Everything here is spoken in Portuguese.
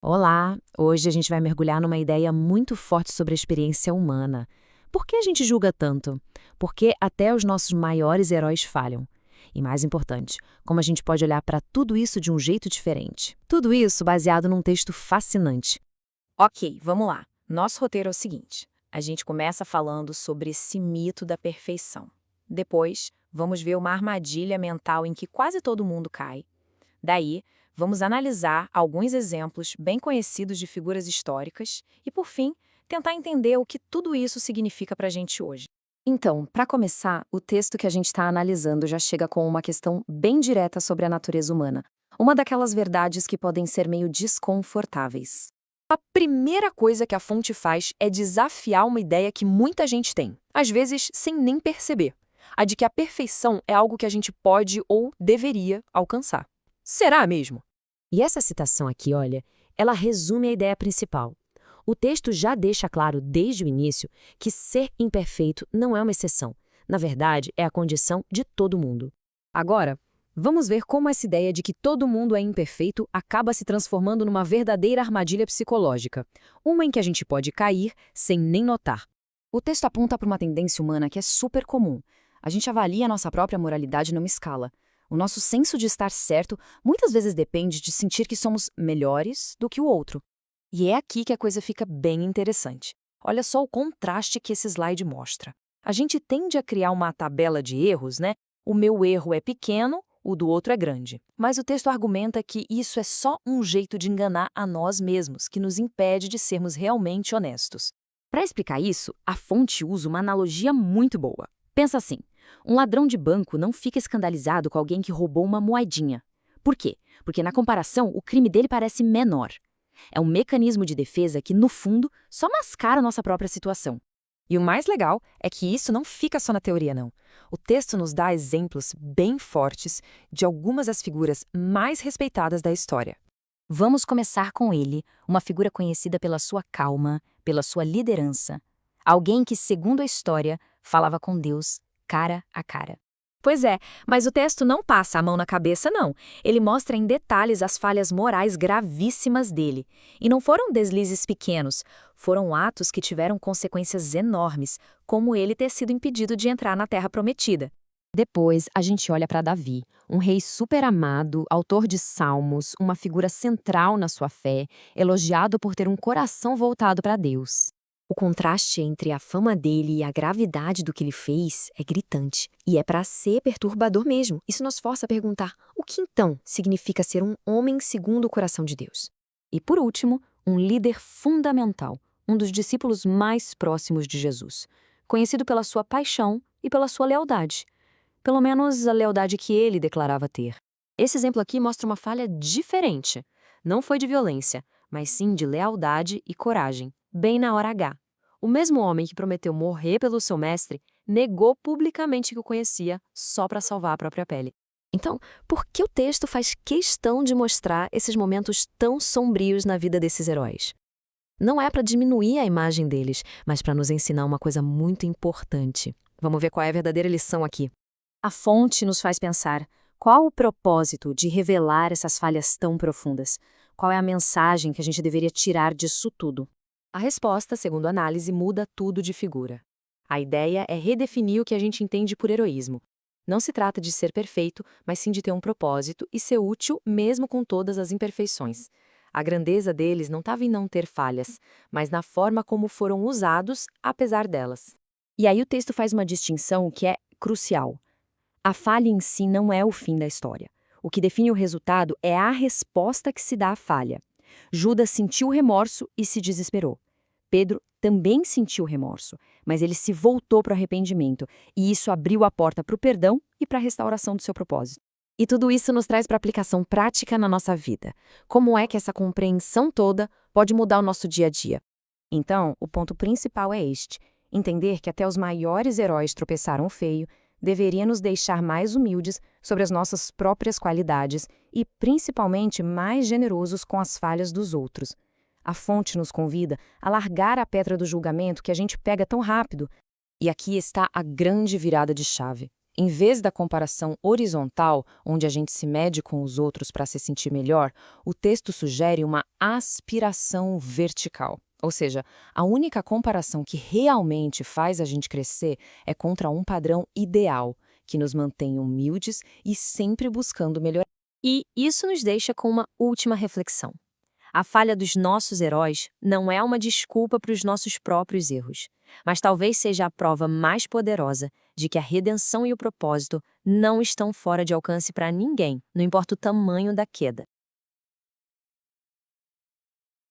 Olá! Hoje a gente vai mergulhar numa ideia muito forte sobre a experiência humana. Por que a gente julga tanto? Porque até os nossos maiores heróis falham. E mais importante, como a gente pode olhar para tudo isso de um jeito diferente. Tudo isso baseado num texto fascinante. Ok, vamos lá. Nosso roteiro é o seguinte: a gente começa falando sobre esse mito da perfeição. Depois, vamos ver uma armadilha mental em que quase todo mundo cai. Daí, vamos analisar alguns exemplos bem conhecidos de figuras históricas e, por fim, tentar entender o que tudo isso significa para a gente hoje. Então, para começar, o texto que a gente está analisando já chega com uma questão bem direta sobre a natureza humana. Uma daquelas verdades que podem ser meio desconfortáveis. A primeira coisa que a fonte faz é desafiar uma ideia que muita gente tem, às vezes sem nem perceber. A de que a perfeição é algo que a gente pode ou deveria alcançar. Será mesmo? E essa citação aqui, olha, ela resume a ideia principal. O texto já deixa claro desde o início que ser imperfeito não é uma exceção. Na verdade, é a condição de todo mundo. Agora, vamos ver como essa ideia de que todo mundo é imperfeito acaba se transformando numa verdadeira armadilha psicológica. Uma em que a gente pode cair sem nem notar. O texto aponta para uma tendência humana que é super comum. A gente avalia a nossa própria moralidade numa escala. O nosso senso de estar certo muitas vezes depende de sentir que somos melhores do que o outro. E é aqui que a coisa fica bem interessante. Olha só o contraste que esse slide mostra. A gente tende a criar uma tabela de erros, né? O meu erro é pequeno, o do outro é grande. Mas o texto argumenta que isso é só um jeito de enganar a nós mesmos, que nos impede de sermos realmente honestos. Para explicar isso, a fonte usa uma analogia muito boa. Pensa assim, um ladrão de banco não fica escandalizado com alguém que roubou uma moedinha. Por quê? Porque na comparação, o crime dele parece menor. É um mecanismo de defesa que, no fundo, só mascara a nossa própria situação. E o mais legal é que isso não fica só na teoria, não. O texto nos dá exemplos bem fortes de algumas das figuras mais respeitadas da história. Vamos começar com ele, uma figura conhecida pela sua calma, pela sua liderança. Alguém que, segundo a história, falava com Deus cara a cara. Pois é, mas o texto não passa a mão na cabeça, não. Ele mostra em detalhes as falhas morais gravíssimas dele. E não foram deslizes pequenos, foram atos que tiveram consequências enormes, como ele ter sido impedido de entrar na Terra Prometida. Depois, a gente olha para Davi, um rei super amado, autor de salmos, uma figura central na sua fé, elogiado por ter um coração voltado para Deus. O contraste entre a fama dele e a gravidade do que ele fez é gritante. E é para ser perturbador mesmo. Isso nos força a perguntar: o que então significa ser um homem segundo o coração de Deus? E por último, um líder fundamental, um dos discípulos mais próximos de Jesus, conhecido pela sua paixão e pela sua lealdade. Pelo menos a lealdade que ele declarava ter. Esse exemplo aqui mostra uma falha diferente. Não foi de violência, mas sim de lealdade e coragem, bem na hora H. O mesmo homem que prometeu morrer pelo seu mestre negou publicamente que o conhecia só para salvar a própria pele. Então, por que o texto faz questão de mostrar esses momentos tão sombrios na vida desses heróis? Não é para diminuir a imagem deles, mas para nos ensinar uma coisa muito importante. Vamos ver qual é a verdadeira lição aqui. A fonte nos faz pensar: qual o propósito de revelar essas falhas tão profundas? Qual é a mensagem que a gente deveria tirar disso tudo? A resposta, segundo a análise, muda tudo de figura. A ideia é redefinir o que a gente entende por heroísmo. Não se trata de ser perfeito, mas sim de ter um propósito e ser útil mesmo com todas as imperfeições. A grandeza deles não estava em não ter falhas, mas na forma como foram usados, apesar delas. E aí o texto faz uma distinção que é crucial. A falha em si não é o fim da história. O que define o resultado é a resposta que se dá à falha. Judas sentiu remorso e se desesperou. Pedro também sentiu remorso, mas ele se voltou para o arrependimento, e isso abriu a porta para o perdão e para a restauração do seu propósito. E tudo isso nos traz para aplicação prática na nossa vida. Como é que essa compreensão toda pode mudar o nosso dia a dia? Então, o ponto principal é este: entender que até os maiores heróis tropeçaram feio deveria nos deixar mais humildes sobre as nossas próprias qualidades e, principalmente, mais generosos com as falhas dos outros. A fonte nos convida a largar a pedra do julgamento que a gente pega tão rápido. E aqui está a grande virada de chave. Em vez da comparação horizontal, onde a gente se mede com os outros para se sentir melhor, o texto sugere uma aspiração vertical. Ou seja, a única comparação que realmente faz a gente crescer é contra um padrão ideal, que nos mantém humildes e sempre buscando melhorar. E isso nos deixa com uma última reflexão. A falha dos nossos heróis não é uma desculpa para os nossos próprios erros, mas talvez seja a prova mais poderosa de que a redenção e o propósito não estão fora de alcance para ninguém, não importa o tamanho da queda.